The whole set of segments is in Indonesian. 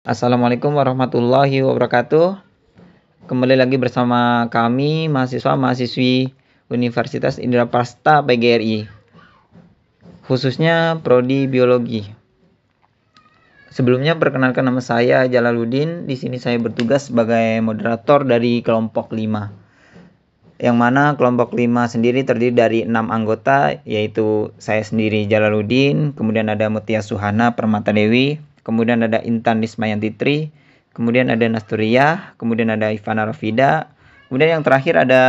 Assalamualaikum warahmatullahi wabarakatuh. Kembali lagi bersama kami mahasiswa-mahasiswi Universitas Indraprasta PGRI, khususnya prodi biologi. Sebelumnya perkenalkan, nama saya Jalaluddin. Di sini saya bertugas sebagai moderator dari kelompok 5. Yang mana kelompok 5 sendiri terdiri dari 6 anggota, yaitu saya sendiri Jalaluddin, kemudian ada Mutia Suhana Permata Dewi, kemudian ada Intan Nismayantitri, kemudian ada Nasturiyah, kemudian ada Ivana Rafida, kemudian yang terakhir ada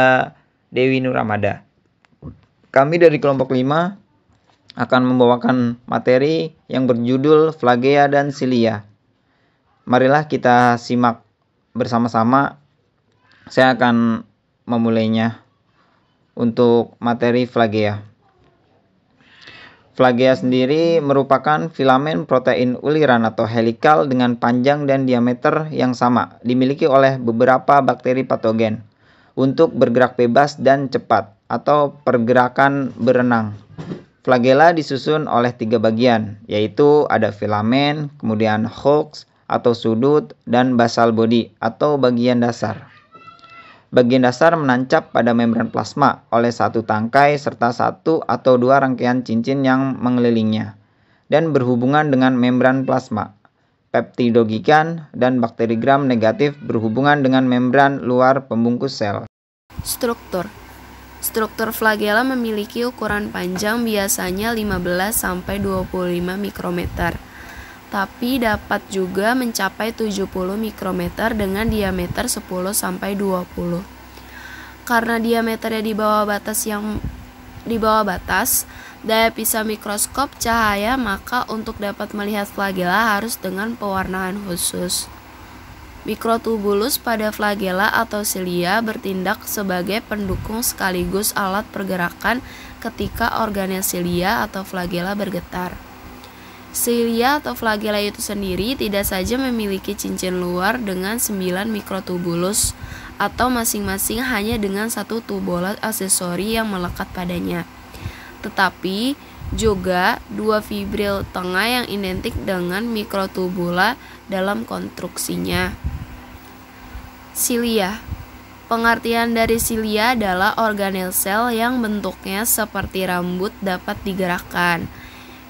Dewi Nuramada. Kami dari kelompok 5 akan membawakan materi yang berjudul Flagea dan Cilia. Marilah kita simak bersama-sama. Saya akan memulainya untuk materi flagea. Flagea sendiri merupakan filamen protein uliran atau helikal dengan panjang dan diameter yang sama, dimiliki oleh beberapa bakteri patogen untuk bergerak bebas dan cepat atau pergerakan berenang. Flagela disusun oleh 3 bagian, yaitu ada filamen, kemudian hooks atau sudut, dan basal body atau bagian dasar. Bagian dasar menancap pada membran plasma oleh satu tangkai serta 1 atau 2 rangkaian cincin yang mengelilinginya dan berhubungan dengan membran plasma. Peptidogikan dan bakteri gram negatif berhubungan dengan membran luar pembungkus sel. Struktur flagela memiliki ukuran panjang biasanya 15-25 mikrometer, tapi dapat juga mencapai 70 mikrometer dengan diameter 10-20. Karena diameternya di bawah batas daya pisah mikroskop cahaya, maka untuk dapat melihat flagela harus dengan pewarnaan khusus. Mikrotubulus pada flagela atau cilia bertindak sebagai pendukung sekaligus alat pergerakan ketika organel cilia atau flagela bergetar. Cilia atau flagela itu sendiri tidak saja memiliki cincin luar dengan 9 mikrotubulus atau masing-masing hanya dengan 1 tubulat aksesori yang melekat padanya, tetapi juga 2 fibril tengah yang identik dengan mikrotubula dalam konstruksinya. Cilia. Pengertian dari cilia adalah organel sel yang bentuknya seperti rambut dapat digerakkan.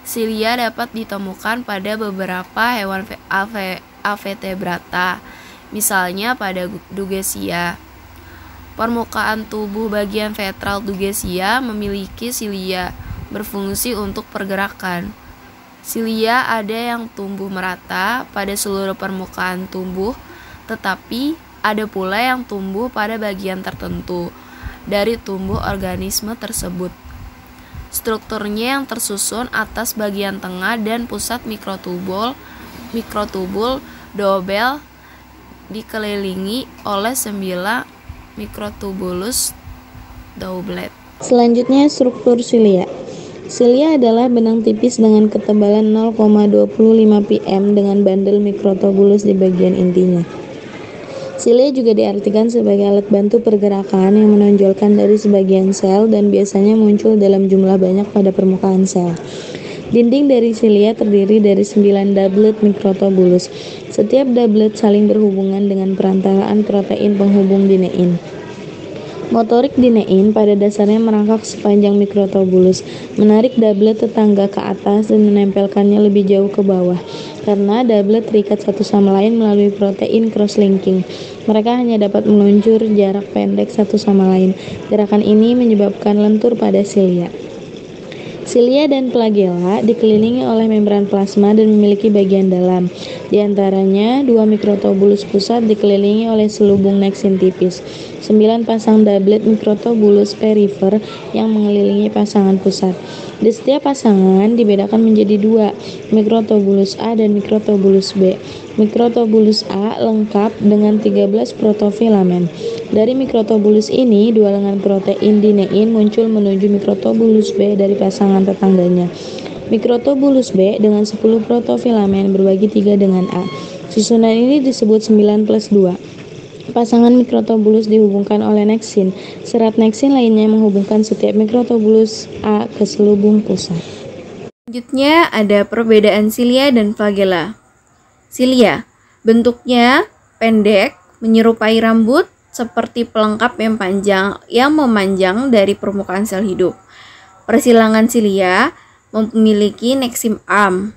Cilia dapat ditemukan pada beberapa hewan Avetebrata, misalnya pada Dugesia. Permukaan tubuh bagian ventral Dugesia memiliki cilia, berfungsi untuk pergerakan. Cilia ada yang tumbuh merata pada seluruh permukaan tubuh, tetapi ada pula yang tumbuh pada bagian tertentu dari tubuh organisme tersebut. Strukturnya yang tersusun atas bagian tengah dan pusat mikrotubul dobel dikelilingi oleh 9 mikrotubulus doublet. Selanjutnya, struktur cilia. Cilia adalah benang tipis dengan ketebalan 0,25 pm dengan bandel mikrotubulus di bagian intinya. Cilia juga diartikan sebagai alat bantu pergerakan yang menonjolkan dari sebagian sel dan biasanya muncul dalam jumlah banyak pada permukaan sel. Dinding dari cilia terdiri dari 9 doublet mikrotubulus. Setiap doublet saling berhubungan dengan perantaraan protein penghubung dinein. Motorik dinein pada dasarnya merangkak sepanjang mikrotubulus, menarik doublet tetangga ke atas dan menempelkannya lebih jauh ke bawah. Karena doublet terikat satu sama lain melalui protein cross-linking, mereka hanya dapat meluncur jarak pendek satu sama lain. Gerakan ini menyebabkan lentur pada cilia. Cilia dan flagela dikelilingi oleh membran plasma dan memiliki bagian dalam. Di antaranya 2 mikrotubulus pusat dikelilingi oleh selubung neksin tipis. 9 pasang doublet mikrotubulus perifer yang mengelilingi pasangan pusat. Di setiap pasangan dibedakan menjadi 2, mikrotubulus A dan mikrotubulus B. Mikrotubulus A lengkap dengan 13 protofilamen. Dari mikrotubulus ini, 2 lengan protein dinein muncul menuju mikrotubulus B dari pasangan tetangganya. Mikrotubulus B dengan 10 protofilamen berbagi 3 dengan A. Susunan ini disebut 9+2. Pasangan mikrotubulus dihubungkan oleh neksin. Serat neksin lainnya menghubungkan setiap mikrotubulus A ke selubung pusat. Selanjutnya ada perbedaan cilia dan flagela. Cilia Bentuknya pendek, menyerupai rambut, seperti pelengkap yang panjang yang memanjang dari permukaan sel hidup. Persilangan silia memiliki nexim arm.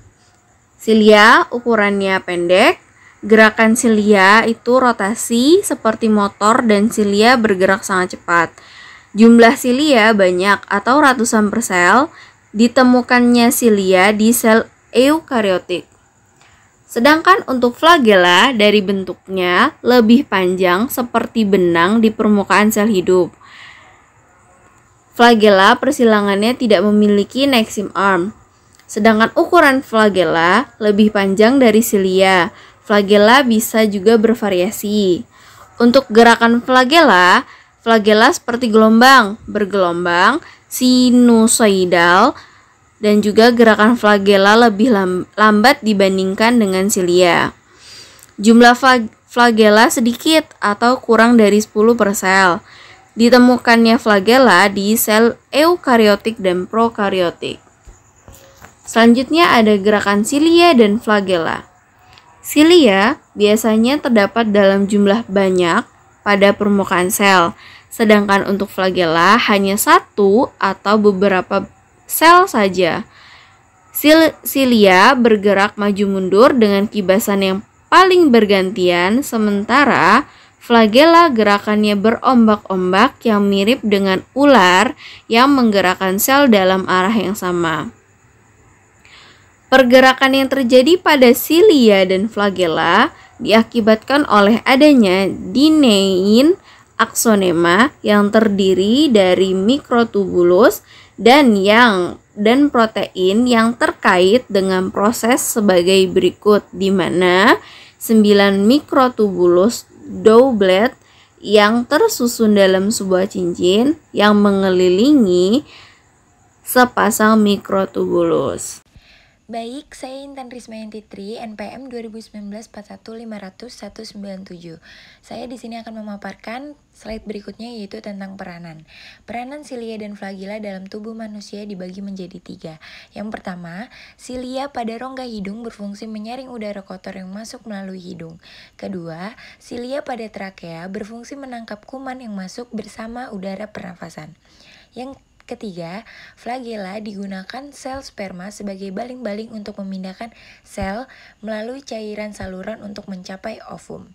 Silia ukurannya pendek, gerakan silia itu rotasi seperti motor dan silia bergerak sangat cepat. Jumlah silia banyak atau ratusan per sel. Ditemukannya silia di sel eukariotik. Sedangkan untuk flagella dari bentuknya lebih panjang seperti benang di permukaan sel hidup. Flagella persilangannya tidak memiliki nexim arm. Sedangkan ukuran flagella lebih panjang dari silia. Flagella bisa juga bervariasi. Untuk gerakan flagella seperti gelombang, bergelombang, sinusoidal, dan juga gerakan flagella lebih lambat dibandingkan dengan silia. Jumlah flagella sedikit atau kurang dari 10 per sel. Ditemukannya flagella di sel eukariotik dan prokariotik. Selanjutnya ada gerakan silia dan flagella. Silia biasanya terdapat dalam jumlah banyak pada permukaan sel, sedangkan untuk flagella hanya satu atau beberapa sel saja. Silia bergerak maju mundur dengan kibasan yang paling bergantian, sementara flagella gerakannya berombak-ombak yang mirip dengan ular yang menggerakkan sel dalam arah yang sama. Pergerakan yang terjadi pada silia dan flagella diakibatkan oleh adanya dinein aksonema yang terdiri dari mikrotubulus dan protein yang terkait dengan proses sebagai berikut, di mana 9 mikrotubulus doublet yang tersusun dalam sebuah cincin yang mengelilingi sepasang mikrotubulus. Baik, saya Intan Rismayanti Tri, NPM 2019-41500-197. Saya di sini akan memaparkan slide berikutnya, yaitu tentang peranan. Peranan silia dan flagella dalam tubuh manusia dibagi menjadi 3. Yang pertama, silia pada rongga hidung berfungsi menyaring udara kotor yang masuk melalui hidung. Kedua, silia pada trakea berfungsi menangkap kuman yang masuk bersama udara pernafasan. Yang ketiga, flagella digunakan sel sperma sebagai baling-baling untuk memindahkan sel melalui cairan saluran untuk mencapai ovum.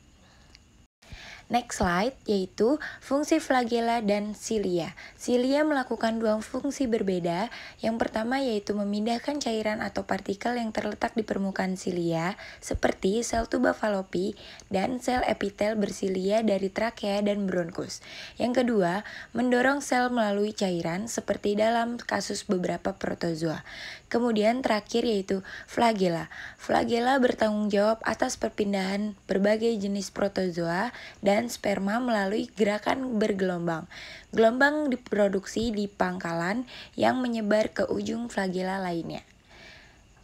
Next slide, yaitu fungsi flagella dan silia. Silia melakukan dua fungsi berbeda. Yang pertama yaitu memindahkan cairan atau partikel yang terletak di permukaan silia, seperti sel tuba Fallopi dan sel epitel bersilia dari trakea dan bronkus. Yang kedua, mendorong sel melalui cairan, seperti dalam kasus beberapa protozoa. Kemudian terakhir yaitu flagella. Flagella bertanggung jawab atas perpindahan berbagai jenis protozoa dan sperma melalui gerakan bergelombang. Gelombang diproduksi di pangkalan yang menyebar ke ujung flagella lainnya.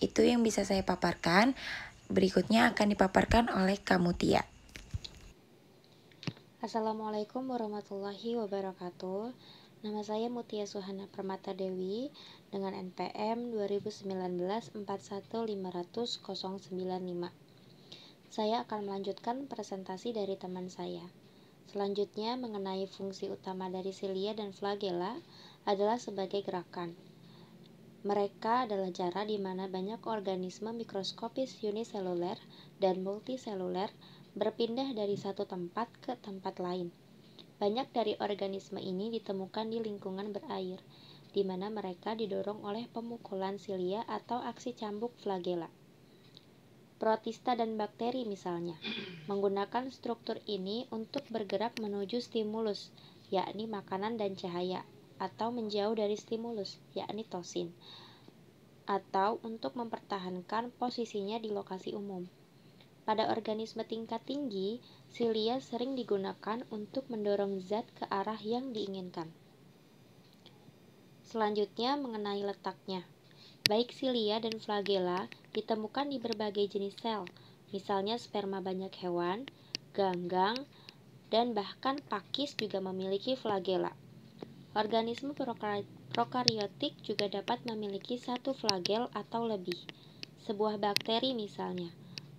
Itu yang bisa saya paparkan. Berikutnya akan dipaparkan oleh Kamutia. Assalamualaikum warahmatullahi wabarakatuh. Nama saya Mutia Suhana Permata Dewi dengan NPM 2019-41500-095. Saya akan melanjutkan presentasi dari teman saya. Selanjutnya mengenai fungsi utama dari silia dan flagella adalah sebagai gerakan. Mereka adalah cara di mana banyak organisme mikroskopis uniseluler dan multiseluler berpindah dari satu tempat ke tempat lain. Banyak dari organisme ini ditemukan di lingkungan berair, di mana mereka didorong oleh pemukulan silia atau aksi cambuk flagella. Protista dan bakteri misalnya, menggunakan struktur ini untuk bergerak menuju stimulus, yakni makanan dan cahaya, atau menjauh dari stimulus, yakni tosin, atau untuk mempertahankan posisinya di lokasi umum. Pada organisme tingkat tinggi, silia sering digunakan untuk mendorong zat ke arah yang diinginkan. Selanjutnya mengenai letaknya. Baik silia dan flagella ditemukan di berbagai jenis sel, misalnya sperma banyak hewan, ganggang, dan bahkan pakis juga memiliki flagella. Organisme prokariotik juga dapat memiliki satu flagel atau lebih. Sebuah bakteri misalnya,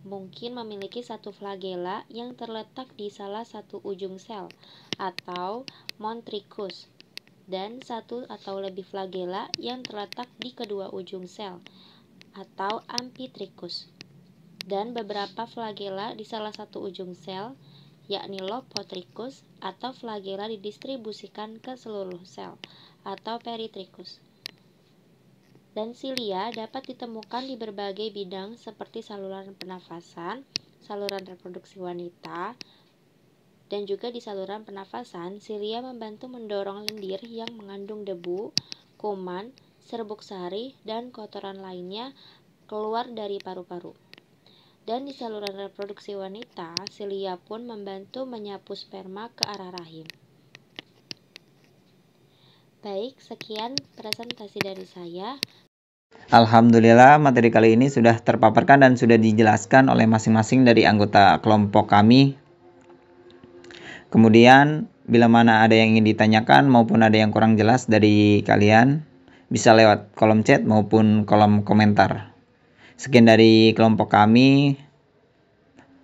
mungkin memiliki satu flagela yang terletak di salah satu ujung sel atau montrichus dan satu atau lebih flagela yang terletak di kedua ujung sel atau ampitrichus dan beberapa flagela di salah satu ujung sel yakni lopotrichus atau flagela didistribusikan ke seluruh sel atau peritrichus. Dan silia dapat ditemukan di berbagai bidang seperti saluran pernafasan, saluran reproduksi wanita, dan juga di saluran pernafasan, silia membantu mendorong lendir yang mengandung debu, kuman, serbuk sari, dan kotoran lainnya keluar dari paru-paru. Dan di saluran reproduksi wanita, silia pun membantu menyapu sperma ke arah rahim. Baik, sekian presentasi dari saya. Alhamdulillah, materi kali ini sudah terpaparkan dan sudah dijelaskan oleh masing-masing dari anggota kelompok kami. Kemudian, bila mana ada yang ingin ditanyakan maupun ada yang kurang jelas dari kalian, bisa lewat kolom chat maupun kolom komentar. Sekian dari kelompok kami.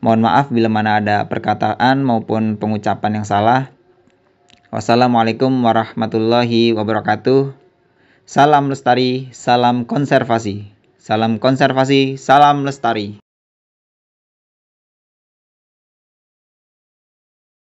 Mohon maaf bila mana ada perkataan maupun pengucapan yang salah. Wassalamualaikum warahmatullahi wabarakatuh. Salam lestari, salam konservasi. Salam konservasi, salam lestari.